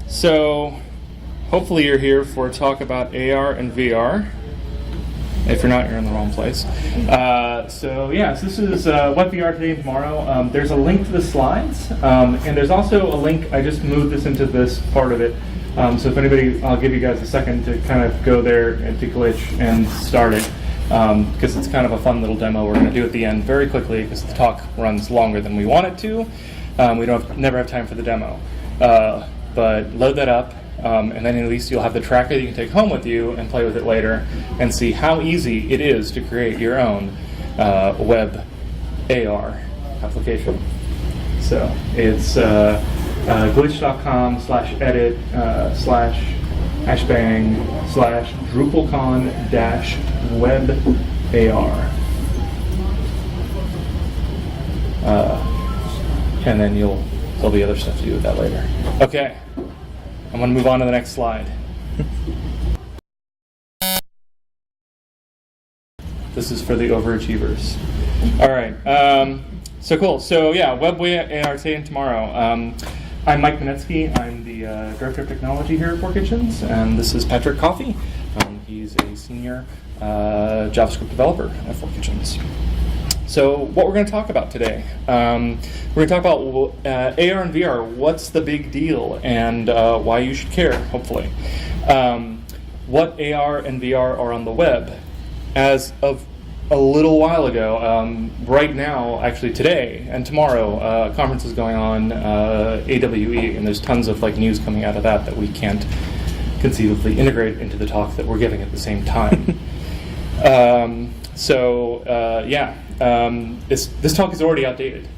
So hopefully you're here for a talk about AR and VR. If you're not, you're in the wrong place. So this is WebVR today and tomorrow. There's a link to the slides, and there's also a link. I just moved this into this part of it. So if anybody, I'll give you guys a second to kind of go there and to glitch and start it, because it's kind of a fun little demo we're going to do at the end very quickly because the talk runs longer than we want it to. We never have time for the demo. But load that up, and then at least you'll have the tracker that you can take home with you and play with it later and see how easy it is to create your own web AR application. So it's glitch.com/edit/hashbang/DrupalCon-web-AR. And then there'll be other stuff to do with that later. Okay, I'm going to move on to the next slide. This is for the overachievers. All right, so cool. So yeah, WebVR today and tomorrow. I'm Mike Minetsky. I'm the Director of Technology here at 4Kitchens, and this is Patrick Coffey. He's a senior JavaScript developer at 4Kitchens. So what we're going to talk about today, we're going to talk about AR and VR, what's the big deal, and why you should care, hopefully. What AR and VR are on the web. As of a little while ago, right now, actually today and tomorrow, a conference is going on, AWE, and there's tons of news coming out of that we can't conceivably integrate into the talk that we're giving at the same time. This talk is already outdated,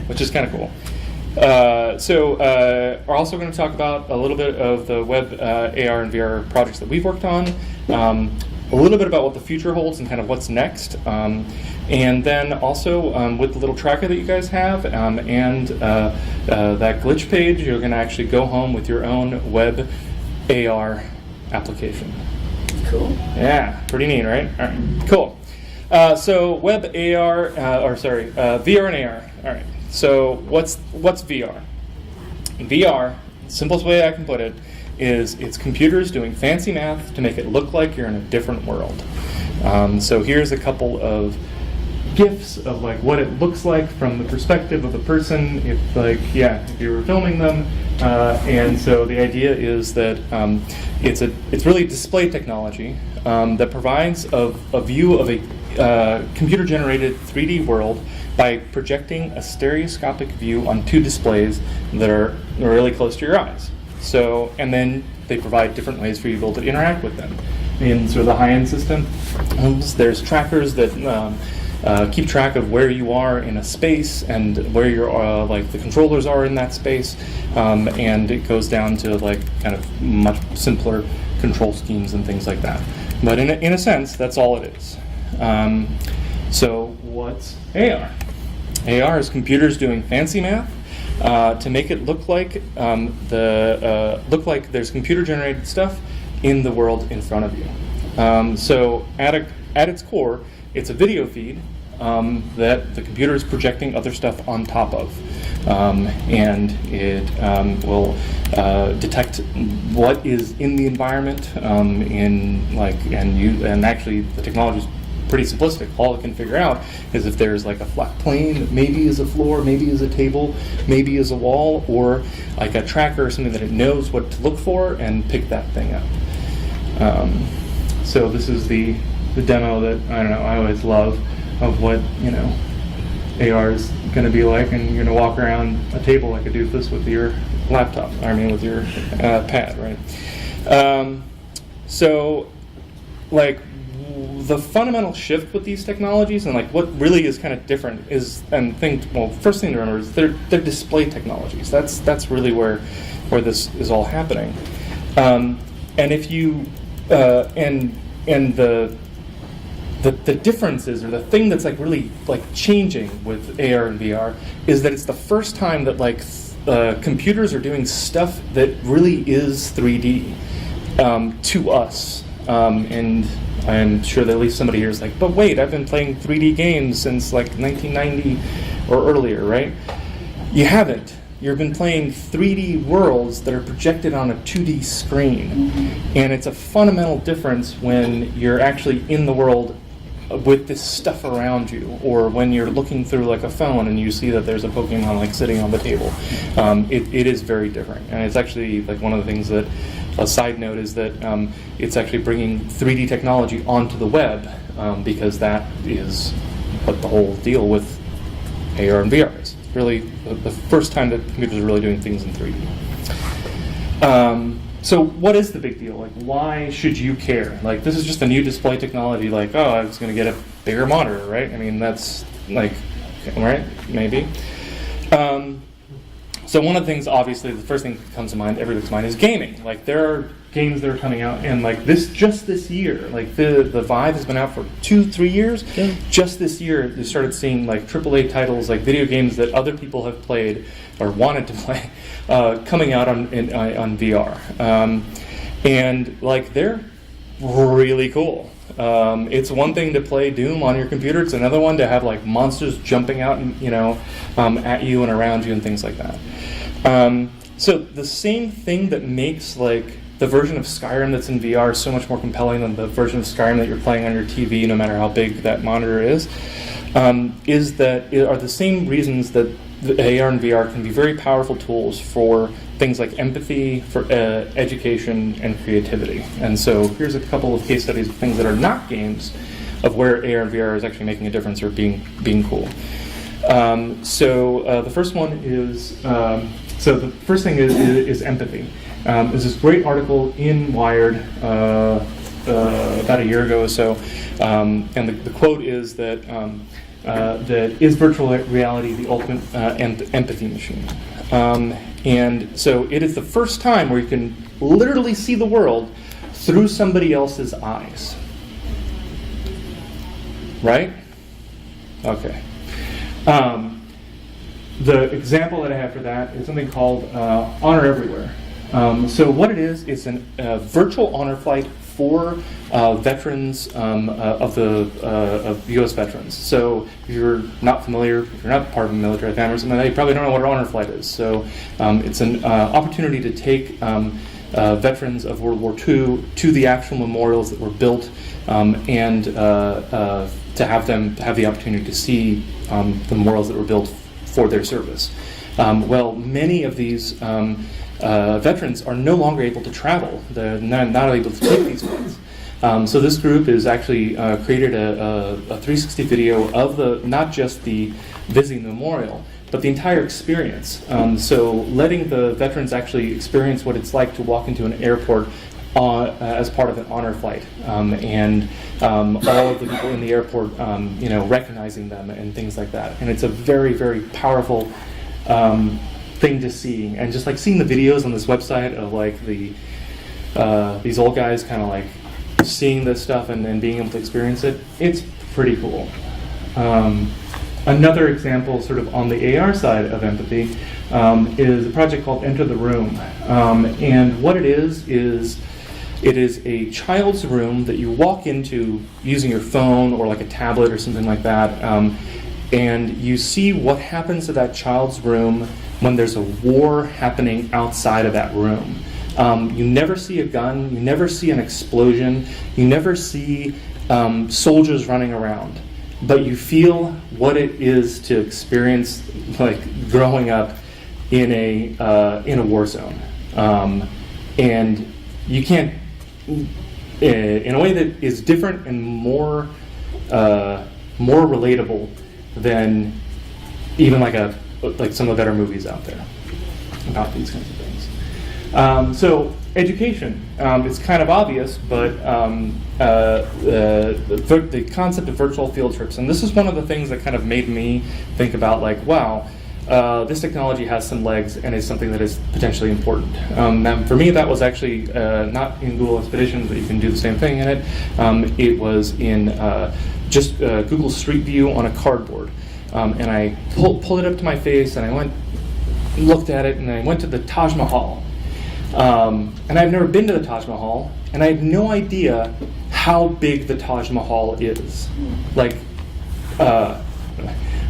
which is kind of cool. We're also going to talk about a little bit of the web AR and VR projects that we've worked on, a little bit about what the future holds and kind of what's next, and then also with the little tracker that you guys have and that glitch page, you're going to actually go home with your own web AR application. Cool. Yeah, pretty neat, right? All right, cool. So web AR, VR and AR. All right. So what's VR? VR, simplest way I can put it, is it's computers doing fancy math to make it look like you're in a different world. So here's a couple of GIFs of what it looks like from the perspective of the person if you were filming them. And so the idea is that it's really display technology that provides a view of a computer-generated 3D world by projecting a stereoscopic view on two displays that are really close to your eyes. So, and then they provide different ways for you to be able to interact with them. In sort of the high-end system, there's trackers that keep track of where you are in a space and where your the controllers are in that space, and it goes down to kind of much simpler control schemes and things like that. But in a sense, that's all it is. So what's AR? AR is computers doing fancy math to make it look like there's computer-generated stuff in the world in front of you. So at its core, it's a video feed that the computer is projecting other stuff on top of, and it will detect what is in the environment. And actually, the technology is pretty simplistic. All it can figure out is if there's a flat plane, maybe is a floor, maybe is a table, maybe is a wall, or a tracker or something that it knows what to look for and pick that thing up. So this is the demo that I always love of what AR is going to be like, and you're going to walk around a table like a doofus with your laptop. With your pad, right? The fundamental shift with these technologies and what really is kind of different is, first thing to remember is they're display technologies. That's really where this is all happening. And if you the differences, or the thing that's really changing with AR and VR, is that it's the first time that computers are doing stuff that really is 3D to us. And I'm sure that at least somebody here is but wait, I've been playing 3D games since 1990 or earlier, right? You haven't. you've been playing 3D worlds that are projected on a 2D screen. And it's a fundamental difference when you're actually in the world with this stuff around you, or when you're looking through like a phone and you see that there's a Pokemon like sitting on the table. It is very different, and it's actually like one of the things that, a side note is that it's actually bringing 3D technology onto the web, because that is what the whole deal with AR and VR is. Really the first time that computers are really doing things in 3D. So what is the big deal? Like, why should you care? Like, this is just a new display technology. Like, oh, I was going to get a bigger monitor, right? I mean, that's like, right? Maybe. So one of the things, obviously, the first thing that comes to mind, everybody's mind, is gaming. Like, there are games that are coming out, and like just this year, like the Vive has been out for 2-3 years. Yeah. Just this year, you started seeing like AAA titles, like video games that other people have played or wanted to play, coming out on VR, and like they're really cool. It's one thing to play Doom on your computer; it's another one to have like monsters jumping out and at you and around you and things like that. So the same thing that makes like the version of Skyrim that's in VR so much more compelling than the version of Skyrim that you're playing on your TV, no matter how big that monitor is that it are the same reasons that the AR and VR can be very powerful tools for things like empathy, for education, and creativity. And so here's a couple of case studies of things that are not games, of where AR and VR is actually making a difference or being cool. So the first one is, so the first thing is empathy. There's this great article in Wired about a year ago or so, and the quote is that that is virtual reality the ultimate empathy machine? And so it is the first time where you can literally see the world through somebody else's eyes. Right? Okay. The example that I have for that is something called Honor Everywhere. So what it is a virtual honor flight for veterans of U.S. veterans. So if you're not familiar, if you're not part of a military family or something like that, you probably don't know what an honor flight is. So it's an opportunity to take veterans of World War II to the actual memorials that were built, and to have them have the opportunity to see the memorials that were built for their service. Well, many of these veterans are no longer able to travel. They're not able to take these flights. So this group has actually created a 360 video of not just the visiting the memorial, but the entire experience. So letting the veterans actually experience what it's like to walk into an airport as part of an honor flight, and all of the people in the airport, recognizing them and things like that. And it's a very, very powerful thing to see, and just like seeing the videos on this website of like these old guys kind of like seeing this stuff and being able to experience it, it's pretty cool. Another example sort of on the AR side of empathy is a project called Enter the Room, and what it is it is a child's room that you walk into using your phone or like a tablet or something like that, and you see what happens to that child's room when there's a war happening outside of that room. You never see a gun, you never see an explosion, you never see soldiers running around, but you feel what it is to experience like growing up in a war zone, and you can't, in a way that is different and more relatable than even like some of the better movies out there about these kinds of things. So education, it's kind of obvious, but the concept of virtual field trips, and this is one of the things that kind of made me think about like, wow, this technology has some legs and is something that is potentially important. And for me, that was actually not in Google Expeditions, but you can do the same thing in it. It was in just Google Street View on a cardboard. And I pulled it up to my face, and I went, looked at it, and I went to the Taj Mahal. And I've never been to the Taj Mahal, and I have no idea how big the Taj Mahal is. Like,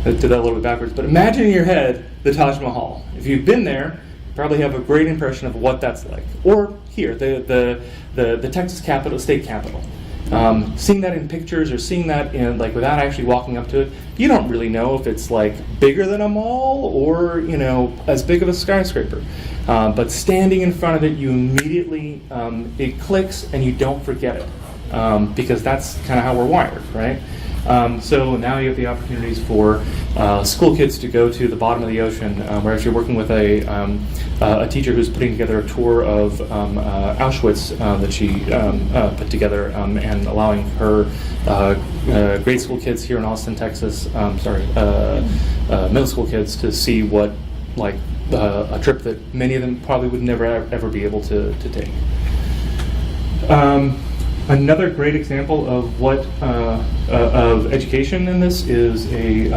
I did that a little bit backwards, but imagine in your head the Taj Mahal. If you've been there, you probably have a great impression of what that's like. Or here, the Texas Capitol, state capitol. Seeing that in pictures or seeing that in like without actually walking up to it, you don't really know if it's like bigger than a mall or as big of a skyscraper. But standing in front of it, you immediately it clicks and you don't forget it because that's kind of how we're wired, right? So now you have the opportunities for school kids to go to the bottom of the ocean. We're actually working with a teacher who's putting together a tour of Auschwitz that she put together and allowing her grade school kids here in Austin, Texas, middle school kids to see what a trip that many of them probably would never ever be able to take. Another great example of what of education in this is the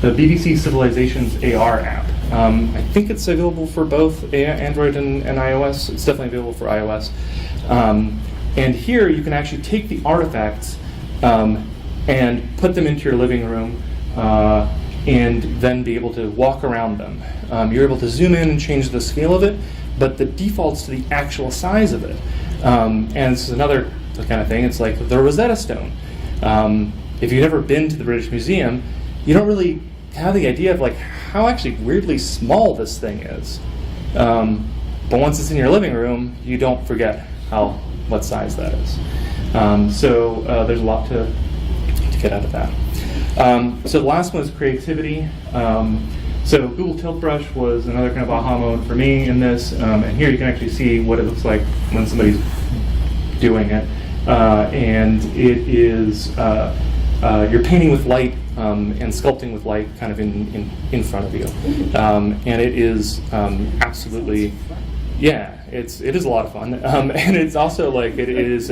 BBC Civilizations AR app. I think it's available for both Android and iOS. It's definitely available for iOS. And here you can actually take the artifacts and put them into your living room and then be able to walk around them. You're able to zoom in and change the scale of it, but the default's to the actual size of it. And this is another kind of thing. It's like the Rosetta Stone. If you've never been to the British Museum, you don't really have the idea of like how actually weirdly small this thing is. But once it's in your living room, you don't forget what size that is. So there's a lot to get out of that. So the last one is creativity. So Google Tilt Brush was another kind of aha moment for me in this. And here you can actually see what it looks like when somebody's doing it. And it is you're painting with light and sculpting with light kind of in front of you. And it is absolutely, it is a lot of fun. And it's also like it is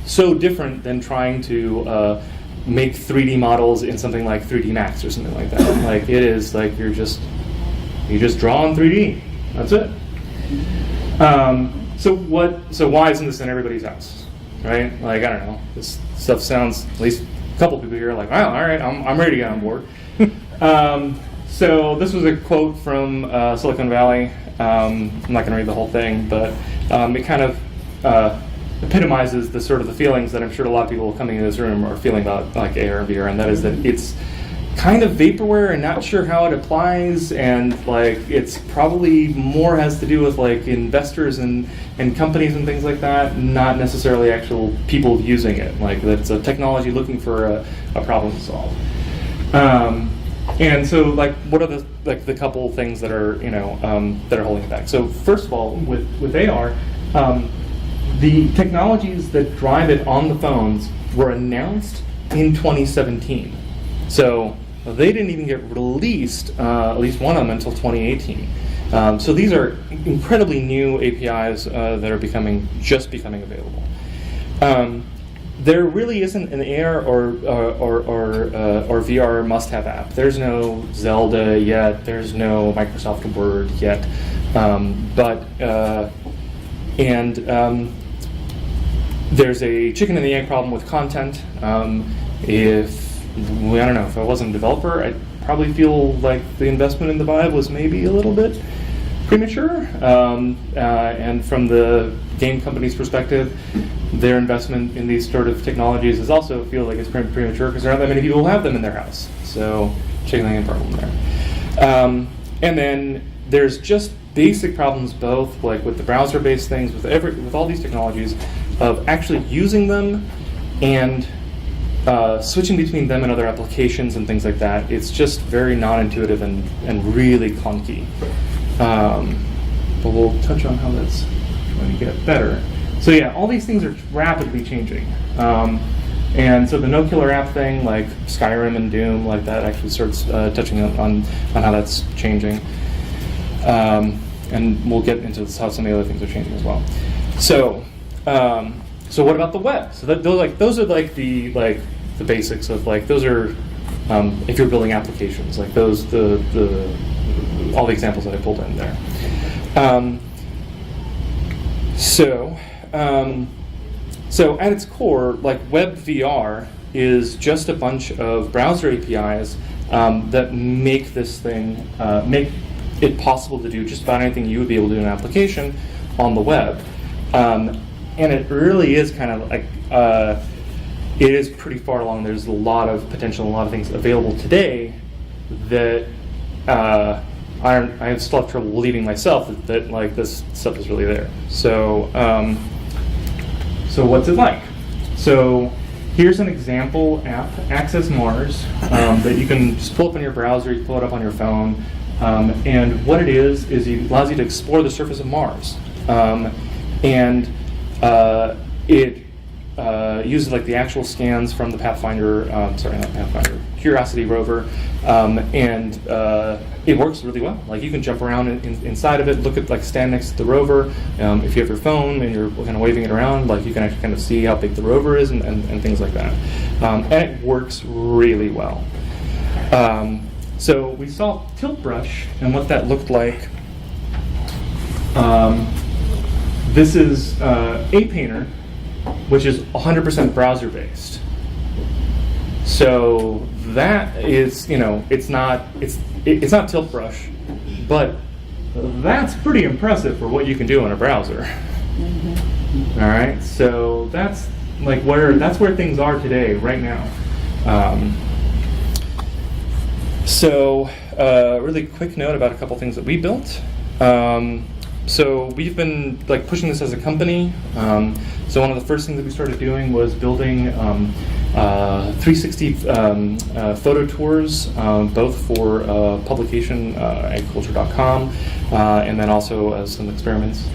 so different than trying to make 3D models in something like 3D Max or something like that. Like it is like you just draw in 3D. That's it. So why isn't this in everybody's house? Right? Like, I don't know. This stuff sounds, at least a couple people here are like, wow, all right, I'm ready to get on board. So this was a quote from Silicon Valley. I'm not going to read the whole thing, but it kind of epitomizes the sort of the feelings that I'm sure a lot of people coming into this room are feeling about like AR and VR, and that is that it's kind of vaporware and not sure how it applies, and like it's probably more has to do with like investors and companies and things like that, not necessarily actual people using it. Like that's a technology looking for a problem to solve. And so like what are the couple things that are that are holding it back? So first of all, with AR, the technologies that drive it on the phones were announced in 2017. So they didn't even get released, at least one of them, until 2018. So these are incredibly new APIs that are just becoming available. There really isn't an AR or VR must-have app. There's no Zelda yet. There's no Microsoft Word yet. There's a chicken and the egg problem with content. I don't know, if I wasn't a developer, I'd probably feel like the investment in the Vive was maybe a little bit premature. And from the game company's perspective, their investment in these sort of technologies is also feel like it's premature because there aren't that many people who have them in their house. So chicken and egg problem there. And then there's just basic problems both like with the browser-based things, with all these technologies, of actually using them and switching between them and other applications and things like that. It's just very non-intuitive and really clunky. But we'll touch on how that's going to get better. So yeah, all these things are rapidly changing. And so the no killer app thing, like Skyrim and Doom, like that actually starts touching on how that's changing. And we'll get into how some of the other things are changing as well. So what about the web? So those are the basics of like those are if you're building applications, like those all the examples that I pulled in there. So at its core, like WebVR is just a bunch of browser APIs that make this thing, make it possible to do just about anything you would be able to do in an application on the web. And it really is kind of like, it is pretty far along. There's a lot of potential, a lot of things available today that I still have trouble believing myself that like this stuff is really there. So, so what's it like? So here's an example app, Access Mars, that you can just pull up on your browser, you pull it up on your phone, and what it is it allows you to explore the surface of Mars. And it uses like the actual scans from the Pathfinder, sorry, not Pathfinder, Curiosity rover, and it works really well. Like you can jump around inside of it, look at, like, stand next to the rover. If you have your phone and you're kind of waving it around, like you can actually kind of see how big the rover is and things like that. And it works really well. So we saw Tilt Brush and what that looked like. This is a Painter, which is 100% browser-based. So that is, it's not Tilt Brush, but that's pretty impressive for what you can do on a browser. Mm-hmm. All right, so that's like where things are today, right now. So really quick note about a couple things that we built. So we've been like pushing this as a company. So one of the first things that we started doing was building 360 photo tours, both for publication, agriculture.com, and then also some experiments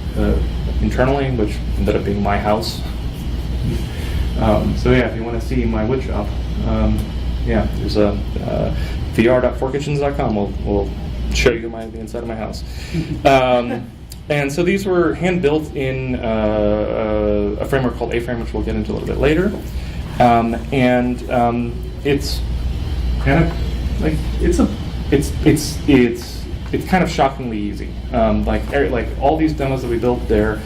internally, which ended up being my house. So yeah, if you want to see my wood shop, yeah, there's a vr.forkitchens.com. We'll show you the inside of my house. And so these were hand-built in a framework called A-Frame, which we'll get into a little bit later. It's kind of like it's kind of shockingly easy. Like all these demos that we built there,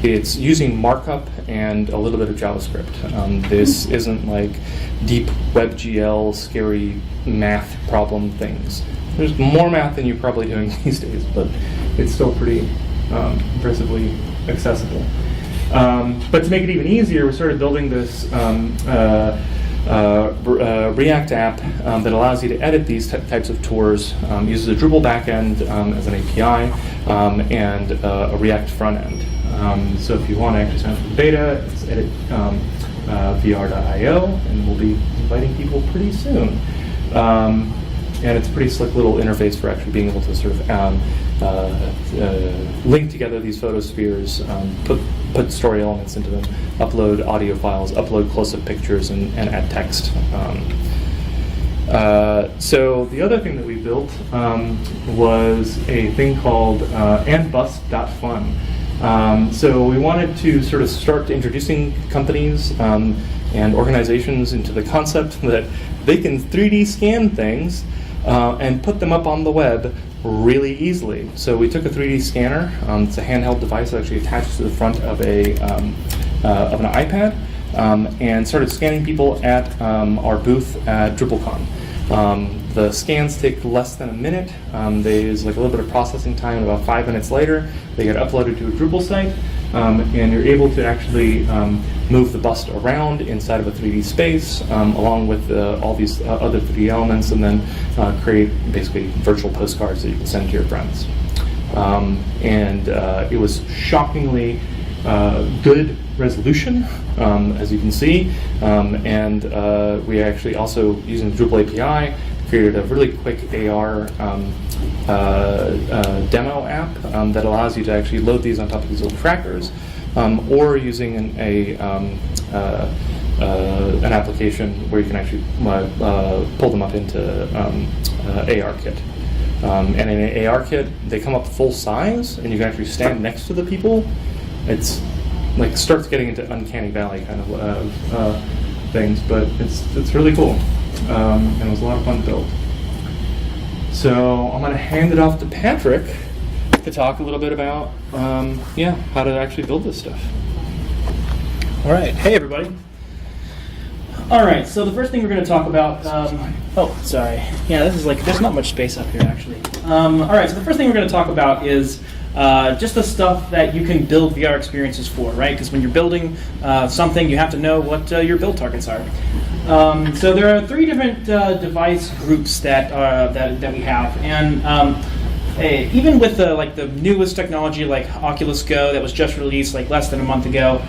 it's using markup and a little bit of JavaScript. This isn't like deep WebGL, scary math problem things. There's more math than you're probably doing these days, but it's still pretty impressively accessible. But to make it even easier, we started building this React app that allows you to edit these types of tours, uses a Drupal backend as an API, and a React front end. So if you want to actually sign up for the beta, it's edit vr.io, and we'll be inviting people pretty soon. And it's a pretty slick little interface for actually being able to sort of link together these photospheres, put story elements into them, upload audio files, upload close-up pictures, and add text. So the other thing that we built was a thing called andbus.fun. So we wanted to sort of start introducing companies and organizations into the concept that they can 3D scan things and put them up on the web really easily. So we took a 3D scanner. It's a handheld device that actually attaches to the front of an iPad, and started scanning people at our booth at DrupalCon. The scans take less than a minute. There's like a little bit of processing time. About 5 minutes later, they get uploaded to a Drupal site, and you're able to actually move the bust around inside of a 3D space, along with all these other 3D elements, and then create basically virtual postcards that you can send to your friends. It was shockingly good resolution, as you can see, and we actually also, using the Drupal API, created a really quick AR demo app that allows you to actually load these on top of these little trackers, or using an application where you can actually pull them up into ARKit. And in an ARKit, they come up full size, and you can actually stand next to the people. It's like starts getting into Uncanny Valley kind of things, but it's really cool. And it was a lot of fun to build. So I'm going to hand it off to Patrick to talk a little bit about how to actually build this stuff. All right. Hey, everybody. All right, so the first thing we're going to talk about, oh, sorry. Yeah, this is like, there's not much space up here, actually. All right, so the first thing we're going to talk about is just the stuff that you can build VR experiences for, right? Because when you're building something, you have to know what your build targets are. So there are 3 different device groups that we have, and even with the newest technology like Oculus Go that was just released like less than a month ago,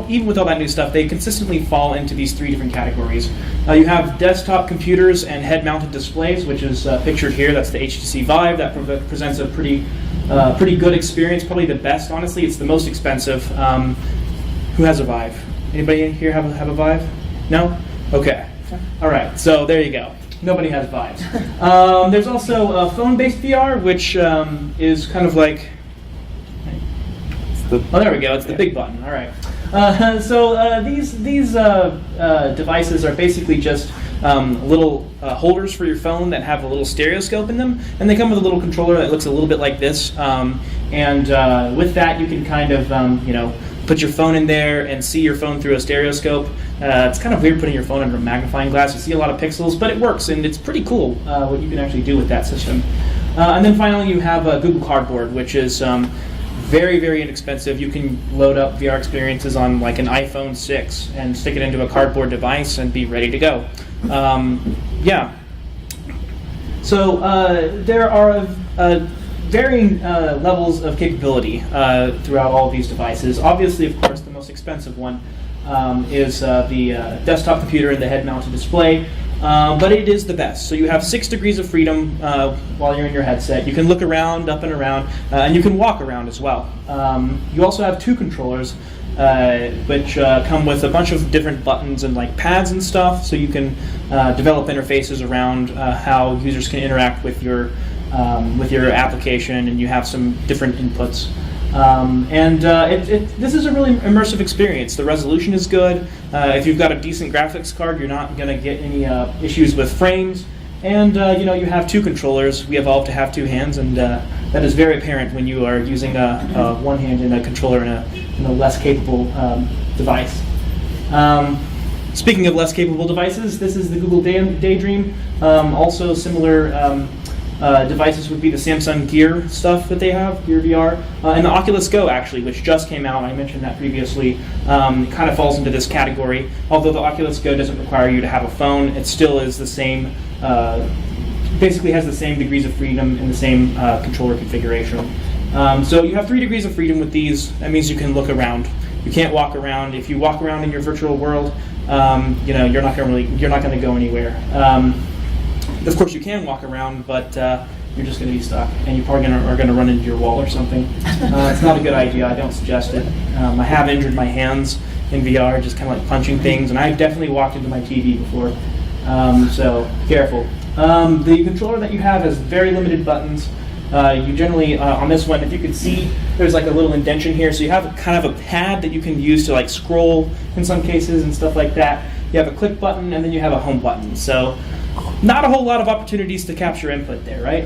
even with all that new stuff, they consistently fall into these 3 different categories. You have desktop computers and head-mounted displays, which is pictured here. That's the HTC Vive. That presents a pretty good experience, probably the best. Honestly, it's the most expensive. Who has a Vive? Anybody here have a Vive? No? Okay. All right. So there you go. Nobody has Vives. There's also phone-based VR, which is kind of like... Oh, there we go. It's the big button. All right. So these devices are basically just little holders for your phone that have a little stereoscope in them, and they come with a little controller that looks a little bit like this. And with that, you can kind of put your phone in there and see your phone through a stereoscope. It's kind of weird putting your phone under a magnifying glass. You see a lot of pixels, but it works, and it's pretty cool what you can actually do with that system. And then finally, you have Google Cardboard, which is very, very inexpensive. You can load up VR experiences on like an iPhone 6 and stick it into a cardboard device and be ready to go. Yeah. So there are varying levels of capability throughout all of these devices. Obviously, of course, the most expensive one is the desktop computer and the head-mounted display, but it is the best. So you have 6 degrees of freedom while you're in your headset. You can look around, up and around, and you can walk around as well. You also have 2 controllers, which come with a bunch of different buttons and like pads and stuff, so you can develop interfaces around how users can interact with your application, and you have some different inputs. This is a really immersive experience. The resolution is good. If you've got a decent graphics card, you're not going to get any issues with frames. And you have 2 controllers. We evolved to have 2 hands, and that is very apparent when you are using one hand in a controller in a less capable device. Speaking of less capable devices, this is the Google Daydream. Also similar devices would be the Samsung Gear stuff that they have, Gear VR, and the Oculus Go actually, which just came out. I mentioned that previously. Kind of falls into this category. Although the Oculus Go doesn't require you to have a phone, it still is the same. Basically has the same degrees of freedom in the same controller configuration. So you have 3 degrees of freedom with these. That means you can look around. You can't walk around. If you walk around in your virtual world, you're not going to go anywhere. Of course, you can walk around, but you're just going to be stuck, and you probably are going to run into your wall or something. It's not a good idea. I don't suggest it. I have injured my hands in VR, just kind of like punching things, and I've definitely walked into my TV before. So careful. The controller that you have has very limited buttons. You generally, on this one, if you could see, there's like a little indentation here, so you have kind of a pad that you can use to like scroll in some cases and stuff like that. You have a click button, and then you have a home button. So not a whole lot of opportunities to capture input there, right?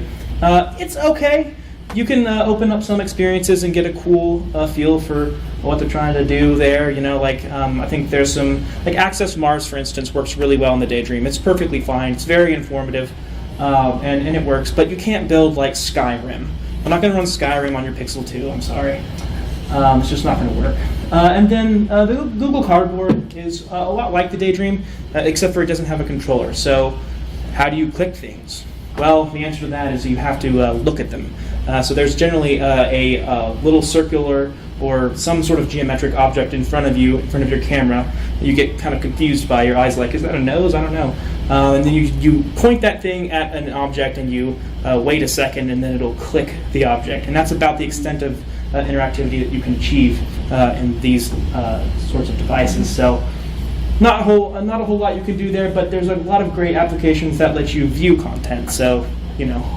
It's okay. You can open up some experiences and get a cool feel for what they're trying to do there. I think there's some, like Access Mars, for instance, works really well in the Daydream. It's perfectly fine. It's very informative, and it works. But you can't build like Skyrim. I'm not going to run Skyrim on your Pixel 2. I'm sorry. It's just not going to work. And then the Google Cardboard is a lot like the Daydream, except for it doesn't have a controller. So how do you click things? Well, the answer to that is you have to look at them. So there's generally a little circular or some sort of geometric object in front of you, in front of your camera. You get kind of confused by your eyes, like, is that a nose? I don't know. And then you point that thing at an object, and you wait a second, and then it'll click the object. And that's about the extent of interactivity that you can achieve in these sorts of devices. So not a whole lot you can do there, but there's a lot of great applications that let you view content. So,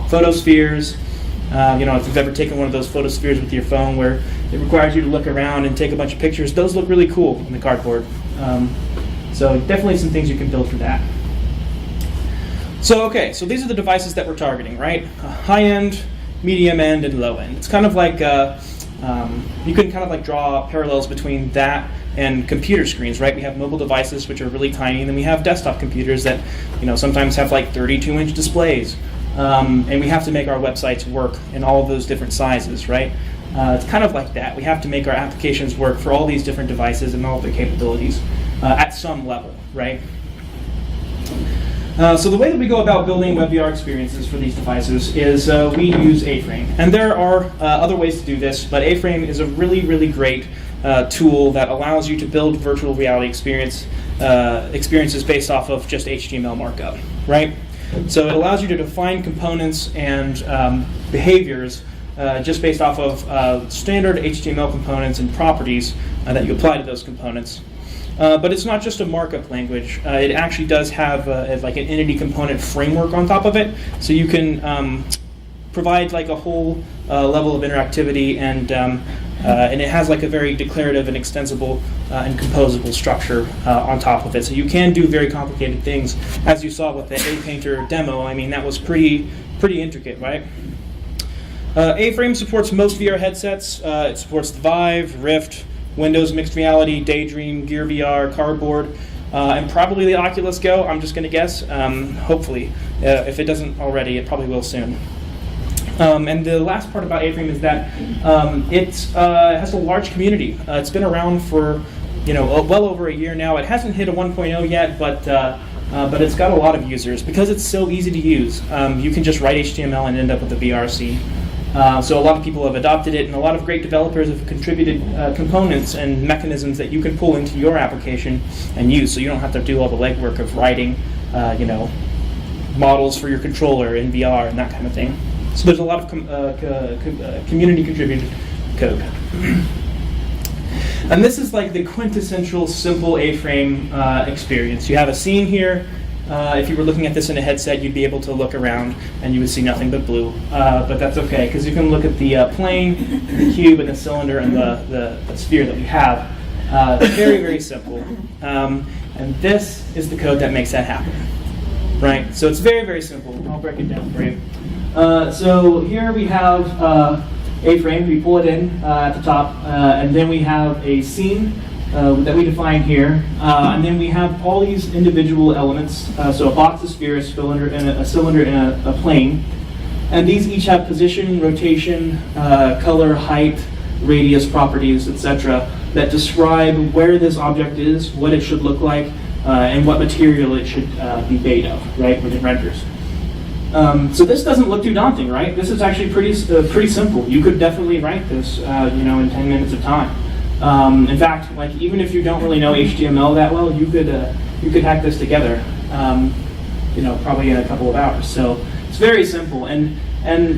photospheres. If you've ever taken one of those photospheres with your phone where it requires you to look around and take a bunch of pictures, those look really cool on the cardboard. So definitely some things you can build for that. So these are the devices that we're targeting, right? High-end, medium-end, and low-end. It's kind of like You can kind of like draw parallels between that and computer screens, right? We have mobile devices which are really tiny, and then we have desktop computers that, sometimes have like 32-inch displays. And we have to make our websites work in all of those different sizes, right? It's kind of like that. We have to make our applications work for all these different devices and all of their capabilities at some level, right? So the way that we go about building WebVR experiences for these devices is we use A-Frame. And there are other ways to do this, but A-Frame is a really, really great tool that allows you to build virtual reality experiences based off of just HTML markup, right? So it allows you to define components and behaviors just based off of standard HTML components and properties that you apply to those components. But it's not just a markup language. It actually does have like an entity component framework on top of it, so you can provide like a whole level of interactivity, and it has like a very declarative and extensible and composable structure on top of it. So you can do very complicated things, as you saw with the A-Painter demo. I mean, that was pretty intricate, right? A-Frame supports most VR headsets. It supports the Vive, Rift, Windows Mixed Reality, Daydream, Gear VR, Cardboard, and probably the Oculus Go, I'm just going to guess. Hopefully. If it doesn't already, it probably will soon. And the last part about A-Frame is that it has a large community. It's been around for well over a year now. It hasn't hit a 1.0 yet, but it's got a lot of users because it's so easy to use. You can just write HTML and end up with a VR scene. So a lot of people have adopted it, and a lot of great developers have contributed components and mechanisms that you can pull into your application and use, so you don't have to do all the legwork of writing, models for your controller in VR and that kind of thing. So there's a lot of community contributed code. And this is like the quintessential simple A-Frame experience. You have a scene here. If you were looking at this in a headset, you'd be able to look around and you would see nothing but blue. But that's okay, because you can look at the plane, the cube, and the cylinder, and the sphere that we have. Very, very simple. And this is the code that makes that happen. Right? So it's very, very simple. I'll break it down for you. So here we have A-Frame. We pull it in at the top, and then we have a scene that we define here, and then we have all these individual elements. So a box, a sphere, a cylinder, and a plane. And these each have position, rotation, color, height, radius, properties, etc. that describe where this object is, what it should look like, and what material it should be made of, right, when it renders. So this doesn't look too daunting, right? This is actually pretty simple. You could definitely write this, in 10 minutes of time. In fact, like even if you don't really know HTML that well, you could hack this together, probably in a couple of hours. So it's very simple, and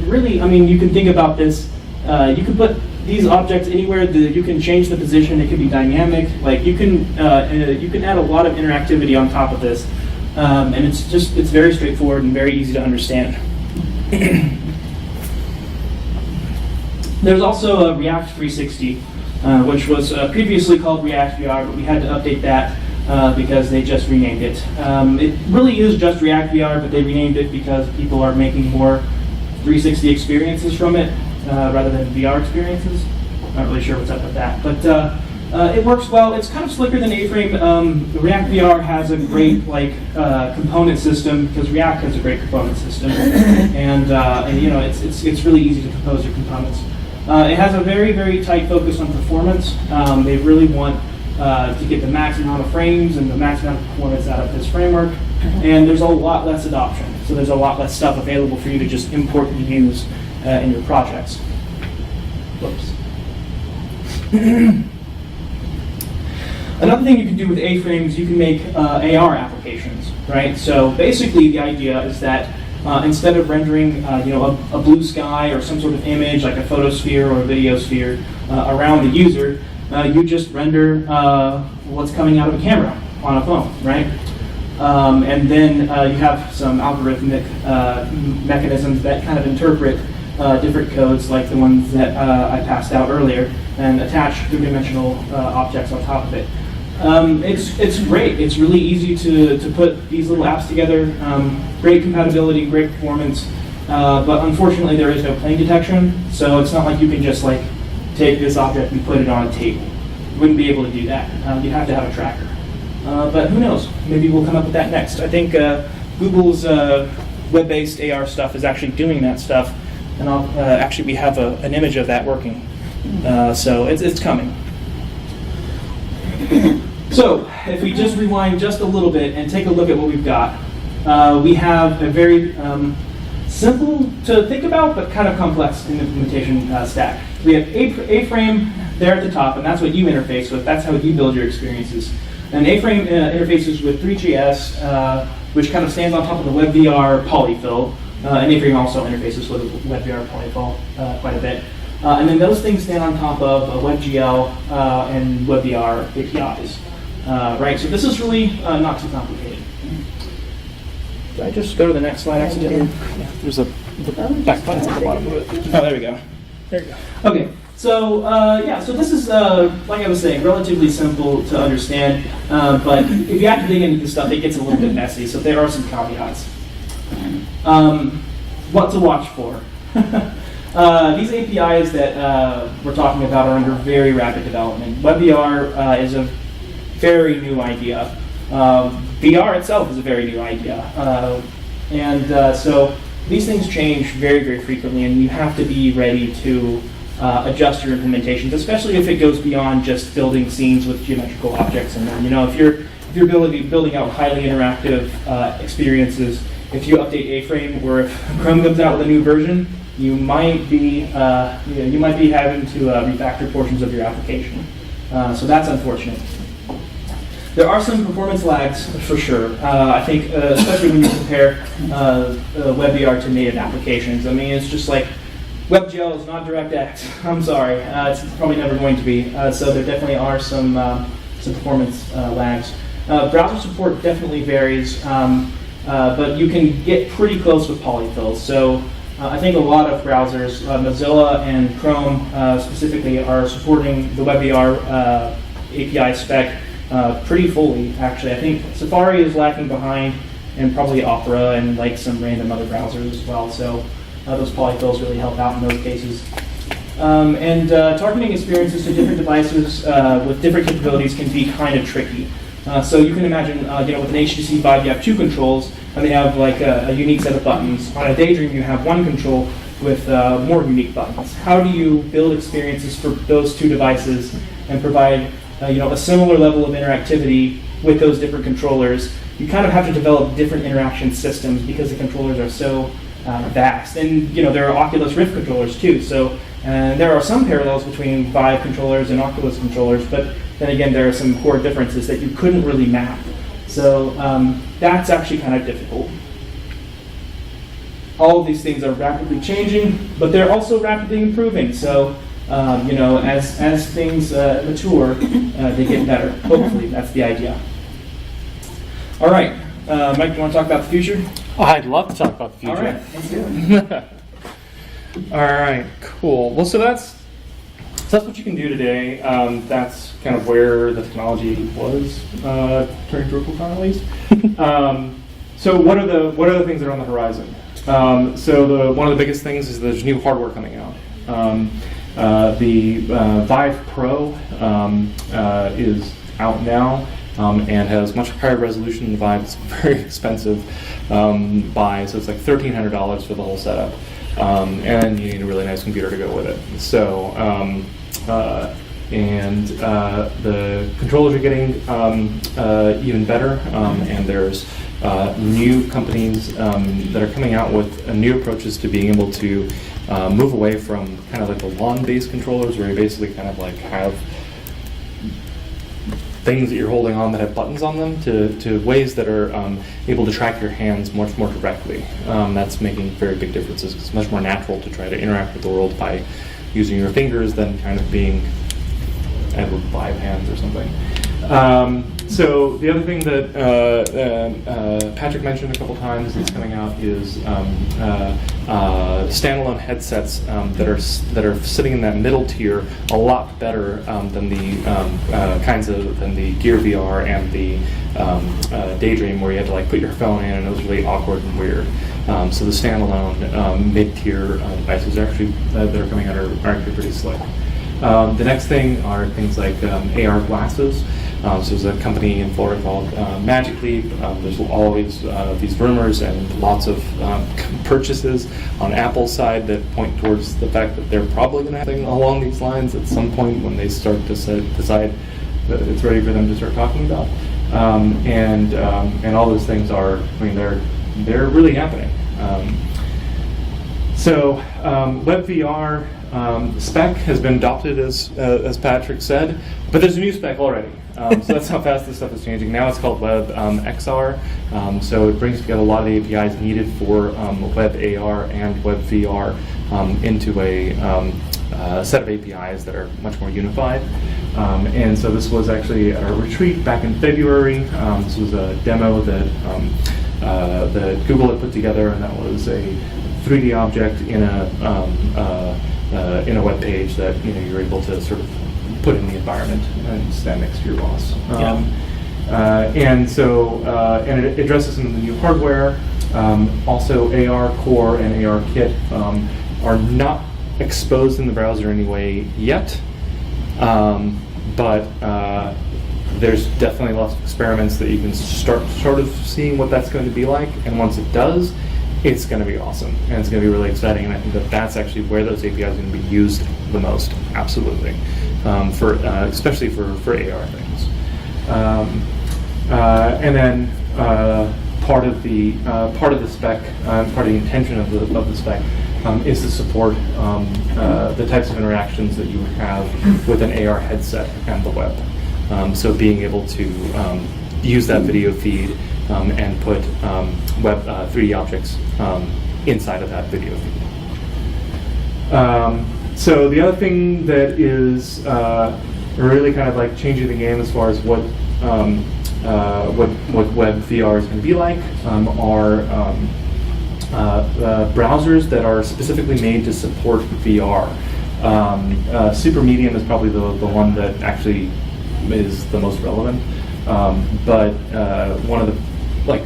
really, I mean, you can think about this. You can put these objects anywhere. You can change the position. It can be dynamic. Like you can add a lot of interactivity on top of this, and it's very straightforward and very easy to understand. There's also a React 360. Which was previously called React VR, but we had to update that because they just renamed it. It really is just React VR, but they renamed it because people are making more 360 experiences from it rather than VR experiences. Not really sure what's up with that, but it works well. It's kind of slicker than A-Frame. React VR has a great component system because React has a great component system, and it's really easy to compose your components. It has a very, very tight focus on performance. They really want to get the max amount of frames and the max amount of performance out of this framework. And there's a lot less adoption. So there's a lot less stuff available for you to just import and use in your projects. Whoops. Another thing you can do with A-Frame is you can make AR applications, right? So basically the idea is that instead of rendering a blue sky or some sort of image like a photosphere or a videosphere around the user, you just render what's coming out of a camera on a phone, right? And then you have some algorithmic mechanisms that kind of interpret different codes like the ones that I passed out earlier and attach three-dimensional objects on top of it. It's great. It's really easy to put these little apps together. Great compatibility, great performance, but unfortunately there is no plane detection, so it's not like you can just take this object and put it on a table. You wouldn't be able to do that. You'd have to have a tracker. But who knows? Maybe we'll come up with that next. I think Google's web-based AR stuff is actually doing that stuff, and actually we have an image of that working. So it's coming. So if we just rewind just a little bit and take a look at what we've got, we have a very simple to think about, but kind of complex implementation stack. We have A-frame there at the top, and that's what you interface with. That's how you build your experiences. And A-frame interfaces with 3GS, which kind of stands on top of the WebVR polyfill. And A-frame also interfaces with WebVR polyfill quite a bit. And then those things stand on top of WebGL and WebVR APIs. Right, so this is really not too complicated. Did I just go to the next slide accidentally? Yeah, there's the back button at the bottom of it. Oh, there we go. There you go. Okay, so yeah, so this is, like I was saying, relatively simple to understand, but if you have to dig into this stuff, it gets a little bit messy, so there are some caveats. What to watch for? These APIs that we're talking about are under very rapid development. WebVR is a very new idea. VR itself is a very new idea. So these things change very, very frequently, and you have to be ready to adjust your implementations, especially if it goes beyond just building scenes with geometrical objects in them. You know, if you're building out highly interactive experiences, if you update A-frame or if Chrome comes out with a new version, you might be having to refactor portions of your application. So that's unfortunate. There are some performance lags for sure. I think, especially when you compare WebVR to native applications. I mean, it's just like WebGL is not DirectX. I'm sorry, it's probably never going to be. So there definitely are some performance lags. Browser support definitely varies, but you can get pretty close with polyfills. So I think a lot of browsers, Mozilla and Chrome specifically, are supporting the WebVR API spec pretty fully, actually. I think Safari is lacking behind, and probably Opera and like some random other browsers as well. So those polyfills really help out in those cases. Targeting experiences to different devices with different capabilities can be kind of tricky. So you can imagine, with an HTC Vive, you have two controls, and they have like a unique set of buttons. On a Daydream, you have one control with more unique buttons. How do you build experiences for those two devices and provide a similar level of interactivity with those different controllers? You kind of have to develop different interaction systems because the controllers are so vast. And there are Oculus Rift controllers too. So there are some parallels between Vive controllers and Oculus controllers, but then again, there are some core differences that you couldn't really map. So that's actually kind of difficult. All of these things are rapidly changing, but they're also rapidly improving. So as things mature, they get better. Hopefully, that's the idea. All right, Mike, do you want to talk about the future? Oh, I'd love to talk about the future. All right, let's do it. All right, cool. Well, so that's what you can do today. That's kind of where the technology was during DrupalCon, at least. So what are the things that are on the horizon? So one of the biggest things is there's new hardware coming out. The Vive Pro is out now and has much higher resolution than the Vive. It's very expensive buy, so it's like $1,300 for the whole setup. And you need a really nice computer to go with it. So, the controllers are getting even better, and there's new companies that are coming out with new approaches to being able to move away from kind of like the lawn-based controllers, where you basically kind of like have things that you're holding on that have buttons on them, to ways that are able to track your hands much more directly. That's making very big differences. It's much more natural to try to interact with the world by using your fingers than kind of being with 5 hands or something. So the other thing that Patrick mentioned a couple times that's coming out is standalone headsets that are sitting in that middle tier a lot better than the than the Gear VR and the Daydream, where you had to like put your phone in and it was really awkward and weird. So the standalone mid-tier devices are actually that are coming out are actually pretty slick. The next thing are things like AR glasses. So there's a company in Florida called Magic Leap. There's always these rumors and lots of purchases on Apple's side that point towards the fact that they're probably going to have something along these lines at some point when they start to decide that it's ready for them to start talking about. And all those things are, I mean, they're really happening. So WebVR spec has been adopted, as Patrick said, but there's a new spec already. So that's how fast this stuff is changing. Now it's called WebXR. So it brings together a lot of the APIs needed for WebAR and WebVR into a set of APIs that are much more unified. And so this was actually at our retreat back in February. This was a demo that Google had put together, and that was a 3D object in a web page that you're able to sort of put in the environment and stand next to your boss. And so and it addresses some of the new hardware. Also, AR Core and AR Kit are not exposed in the browser anyway yet, but there's definitely lots of experiments that you can start sort of seeing what that's going to be like, and once it does, it's going to be awesome, and it's going to be really exciting, and I think that that's actually where those APIs are going to be used the most, absolutely, especially for AR things. And then part of the spec, part of the intention of the spec is to support the types of interactions that you would have with an AR headset and the web. So being able to use that video feed and put web 3D objects inside of that video feed. So the other thing that is really kind of like changing the game as far as what WebVR is going to be like are browsers that are specifically made to support VR. Super Medium is probably the one that actually is the most relevant. But one of the,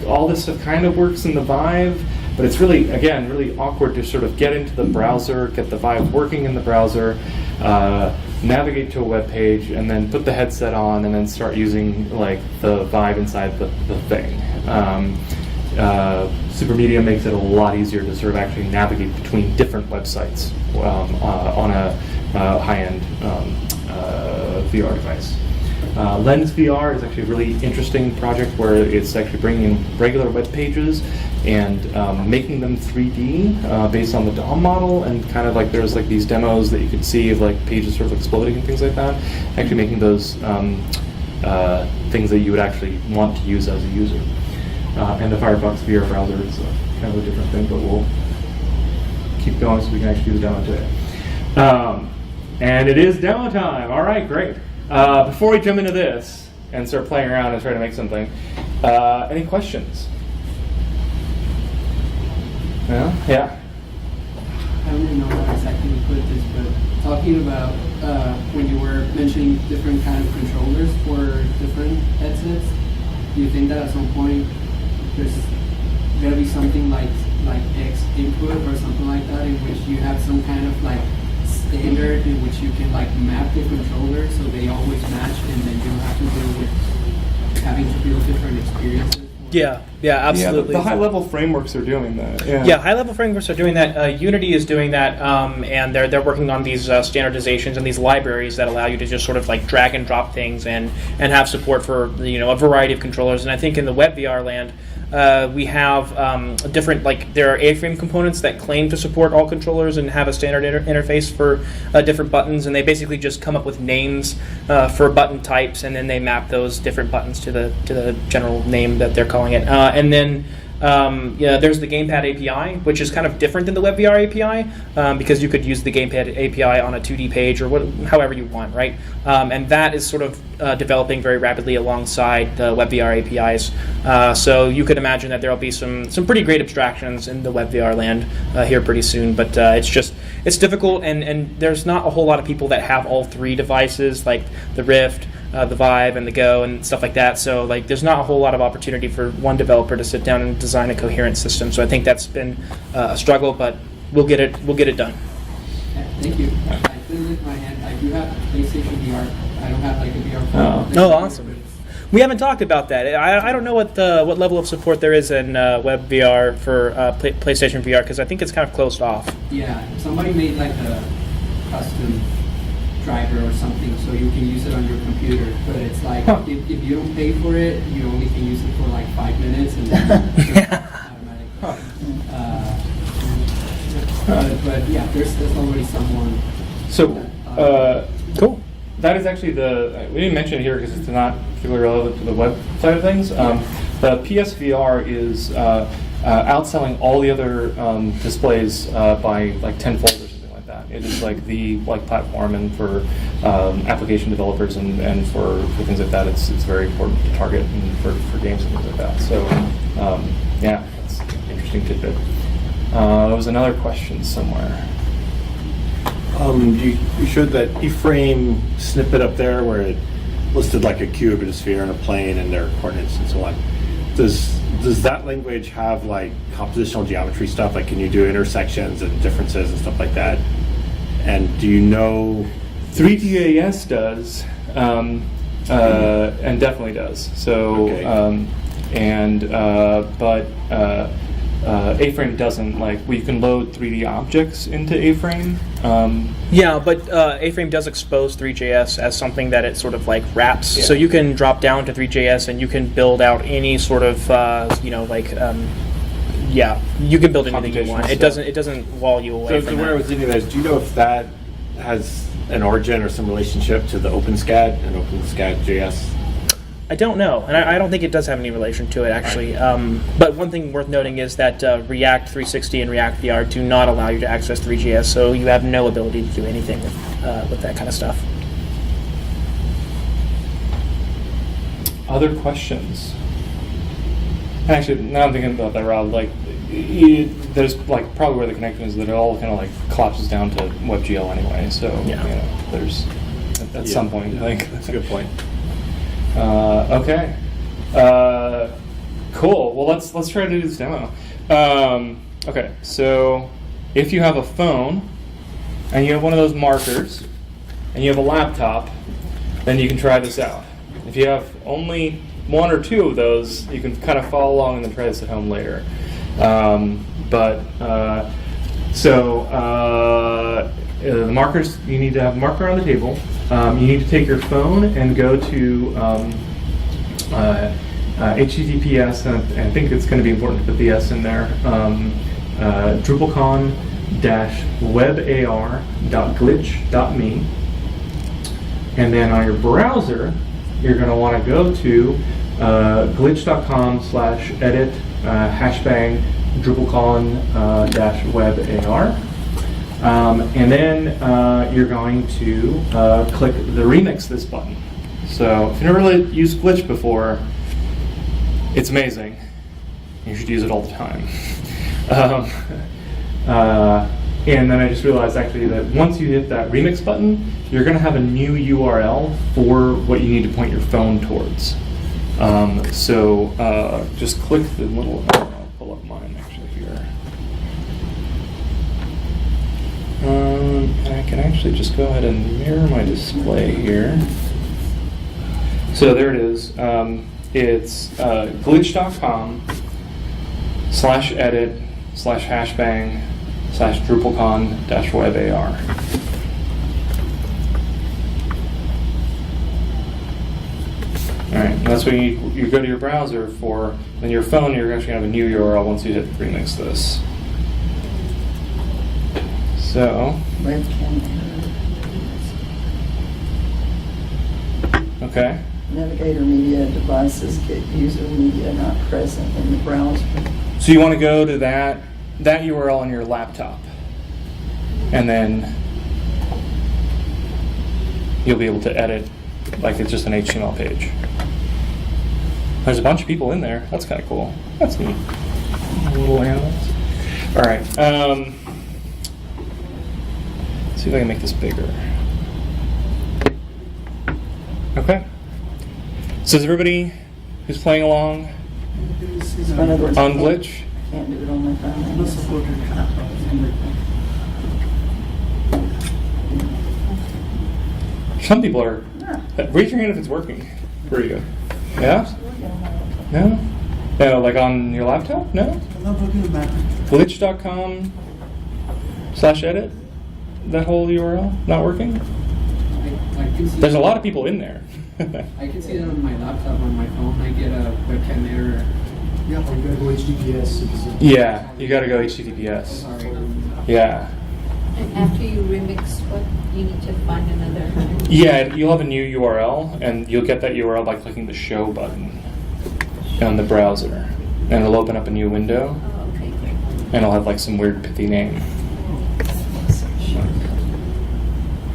all this stuff kind of works in the Vive, but it's really, again, really awkward to sort of get into the browser, get the Vive working in the browser, navigate to a web page, and then put the headset on, and then start using the Vive inside the thing. Super Medium makes it a lot easier to sort of actually navigate between different websites on a high-end VR device. Lens VR is actually a really interesting project where it's actually bringing in regular web pages and making them 3D based on the DOM model, and kind of there's these demos that you could see of pages sort of exploding and things like that. Actually making those things that you would actually want to use as a user. And the Firefox VR browser is kind of a different thing, but we'll keep going so we can actually do the demo today. And it is demo time. All right, great. Before we jump into this and start playing around and try to make something, any questions? Yeah? I don't even know how exactly to put this, but talking about when you were mentioning different kind of controllers for different headsets, do you think that at some point there's going to be something like X input or something like that, in which you have some kind of standard in which you can map the controller so they always match, and then you don't have to deal with having to build different experiences? Yeah, absolutely. Yeah, the high-level frameworks are doing that. Yeah, high-level frameworks are doing that. Unity is doing that, and they're working on these standardizations and these libraries that allow you to just sort of drag and drop things and have support for a variety of controllers. And I think in the WebVR land, we have different, there are A-frame components that claim to support all controllers and have a standard interface for different buttons, and they basically just come up with names for button types, and then they map those different buttons to the general name that they're calling it. And then there's the Gamepad API, which is kind of different than the WebVR API because you could use the Gamepad API on a 2D page or however you want, right? And that is sort of developing very rapidly alongside the WebVR APIs. So you could imagine that there will be some pretty great abstractions in the WebVR land here pretty soon. But it's difficult, and there's not a whole lot of people that have all three devices, like the Rift, the Vive, and the Go, and stuff like that. So there's not a whole lot of opportunity for one developer to sit down and design a coherent system. So I think that's been a struggle, but we'll get it done. Thank you. I been with my hand. I do have PlayStation VR. I don't have like a VR phone. Oh, awesome. We haven't talked about that. I don't know what level of support there is in WebVR for PlayStation VR, because I think it's kind of closed off. Yeah, somebody made like a custom driver or something so you can use it on your computer, but it's like if you don't pay for it, you only can use it for like 5 minutes and then it's automatic. But yeah, there's already someone. So, Cool. that is actually we didn't mention it here because it's not particularly relevant to the web side of things. The PSVR is outselling all the other displays by like 10-fold or something like that. It is like the platform, and for application developers and for things like that, it's very important to target and for games and things like that. So yeah, that's an interesting tidbit. There was another question somewhere. You showed that E-frame snippet up there where it listed like a cube and a sphere and a plane and their coordinates and so on. Does that language have like compositional geometry stuff? Like, can you do intersections and differences and stuff like that? And do you know? 3GAS does, and definitely does. So, Okay. But A-frame doesn't. Like, you can load 3D objects into A-frame. Yeah, but A-frame does expose 3JS as something that it sort of like wraps. Yeah. So you can drop down to 3JS and you can build out any sort of, you can build anything you want. Computation It doesn't wall you away So from where I that. was thinking is, do you know if that has an origin or some relationship to the OpenSCAD and OpenSCAD.js? I don't know, and I don't think it does have any relation to it, actually. But one thing worth noting is that React 360 and React VR do not allow you to access 3GS, so you have no ability to do anything with that kind of stuff. Other questions? Actually, now I'm thinking about that, Rob. Like, there's like probably where the connection is that it all kind of like collapses down to WebGL anyway. So Yeah. There's at some point, like That's a good point. Okay. Cool. Well, let's try to do this demo. Okay. So, if you have a phone and you have one of those markers and you have a laptop, then you can try this out. If you have only one or two of those, you can kind of follow along and then try this at home later. The markers, you need to have a marker on the table. You need to take your phone and go to HTTPS, and I think it's going to be important to put the S in there, DrupalCon-webar.glitch.me. And then on your browser, you're going to want to go to glitch.com/edit hashbang DrupalCon-webar. And then you're going to click the Remix This button. So if you've never really used Glitch before, it's amazing. You should use it all the time. And then I just realized actually that once you hit that Remix button, you're going to have a new URL for what you need to point your phone towards. Just click the little, I'll pull up mine actually here. I can actually just go ahead and mirror my display here. So there it is. It's glitch.com/edit/hashbang/DrupalCon-webar. All right, and that's when you go to your browser for. Then your phone, you're actually going to have a new URL once you hit Remix This. So, Webcam error. okay. Navigator media devices get user media not present in the browser. So you want to go to that URL on your laptop, and then you'll be able to edit like it's just an HTML page. There's a bunch of people in there. That's kind of cool. That's neat. Little animals. All right. See if I can make this bigger. Okay. So is everybody who's playing along In other words, on Glitch? Can't do it on my phone. Some people are. Raise your hand if it's working for you. Yeah? No? No, like on your laptop? No? Glitch.com/edit? That whole URL not working? I can see There's a lot of people in there. I can see that on my laptop, on my phone. I get a webcam error. Yeah, you gotta go HTTPS. Yeah, you gotta go HTTPS. Sorry. Yeah. And after you remix, what you need to find another. Yeah, you'll have a new URL, and you'll get that URL by clicking the show button on the browser. And it'll open up a new window, Oh, okay, great. and it'll have like some weird pithy name.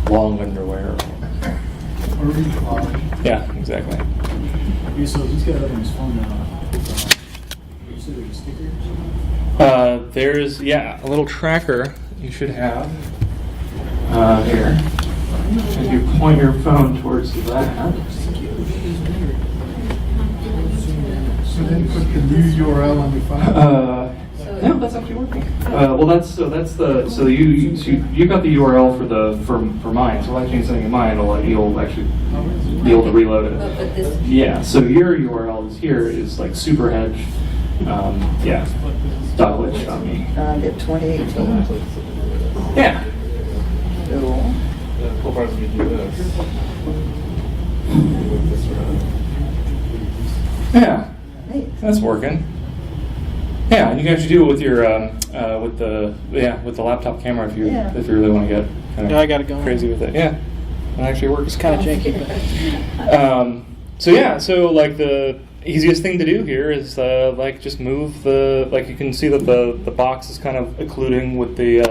Long underwear. Yeah, exactly. So he's got it on his phone now. You said there's a sticker? There's, yeah, a little tracker you should have here. If you point your phone towards that. So then put the new URL on your phone? No, that's actually working. Well, you got the URL for mine. So if I change something in mine, you'll actually be able to reload it. But this, Yeah. So your URL is here is like superhedge. Yeah. .glitch.me. Get 2018. Yeah. Cool. Yeah. Neat. That's working. Yeah, and you can actually do it with your with the laptop camera if you really want to get kind Yeah, I got it going. crazy with it. Yeah, it actually works. It's kind of janky. So like the easiest thing to do here is like just move the, like you can see that the box is kind of occluding with the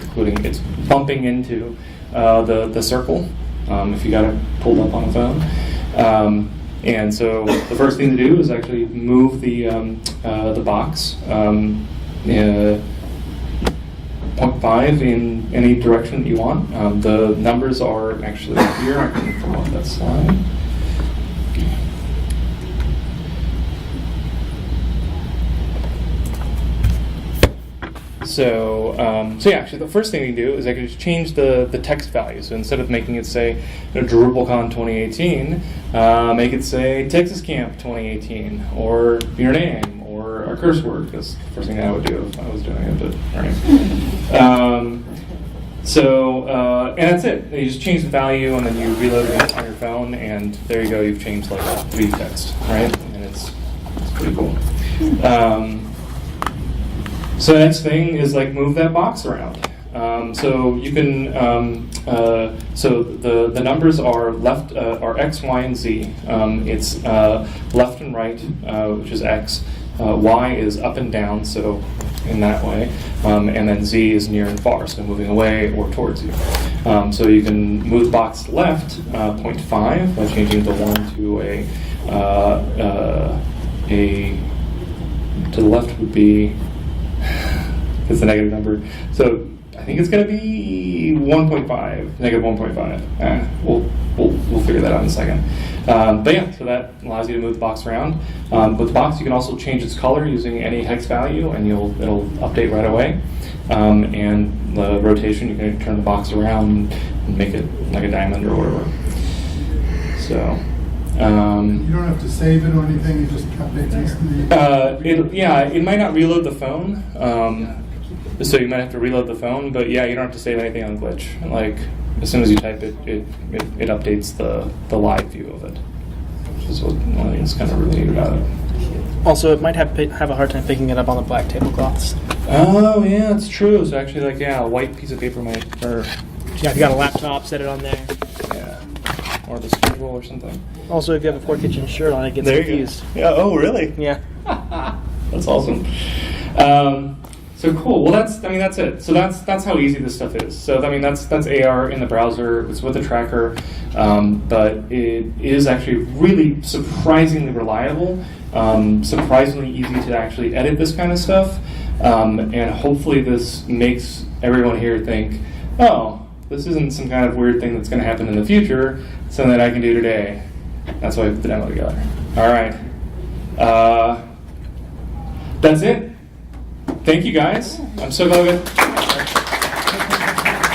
occluding, it's bumping into the circle if you got it pulled up on a phone. And so the first thing to do is actually move the box 0.5 in any direction that you want. The numbers are actually here. I can pull up that slide. So yeah, actually the first thing we can do is I can just change the text value. So instead of making it say DrupalCon 2018, make it say Texas Camp 2018, or your name, or a curse word, because the first thing I would do if I was doing it, but all right. And that's it. You just change the value, and then you reload it on your phone, and there you go. You've changed like 3D text, right? And it's pretty cool. So the next thing is like move that box around. So you can. So the numbers are left are X, Y, and Z. It's left and right, which is X. Y is up and down, so in that way, and then Z is near and far, so moving away or towards you. So you can move the box left 0.5 by changing the 1 to to the left would be. It's a negative number. So I think it's going to be 1.5, negative 1.5. We'll figure that out in a second. But yeah, so that allows you to move the box around. With the box, you can also change its color using any hex value, and it'll update right away. And the rotation, you can turn the box around and make it like a diamond or whatever. So. You don't have to save it or anything, you just update instantly? It might not reload the phone, so you might have to reload the phone, but yeah, you don't have to save anything on Glitch. Like, as soon as you type it, it updates the live view of it, which is what one of the things kind of really neat about it. Also, it might have a hard time picking it up on the black tablecloths. Oh, yeah, it's true. So actually, like, yeah, a white piece of paper might, or... Yeah, if you got a laptop, set it on there. Yeah. Or the schedule or something. Also, if you have a 4Kitchen shirt on, it gets confused. Yeah. Oh, really? Yeah. That's awesome. So cool. Well, that's it. So that's how easy this stuff is. So I mean, that's AR in the browser. It's with a tracker, but it is actually really surprisingly reliable. Surprisingly easy to actually edit this kind of stuff, and hopefully this makes everyone here think, oh, this isn't some kind of weird thing that's going to happen in the future, something that I can do today. That's why I put the demo together. All right. That's it. Thank you, guys. I'm so glad we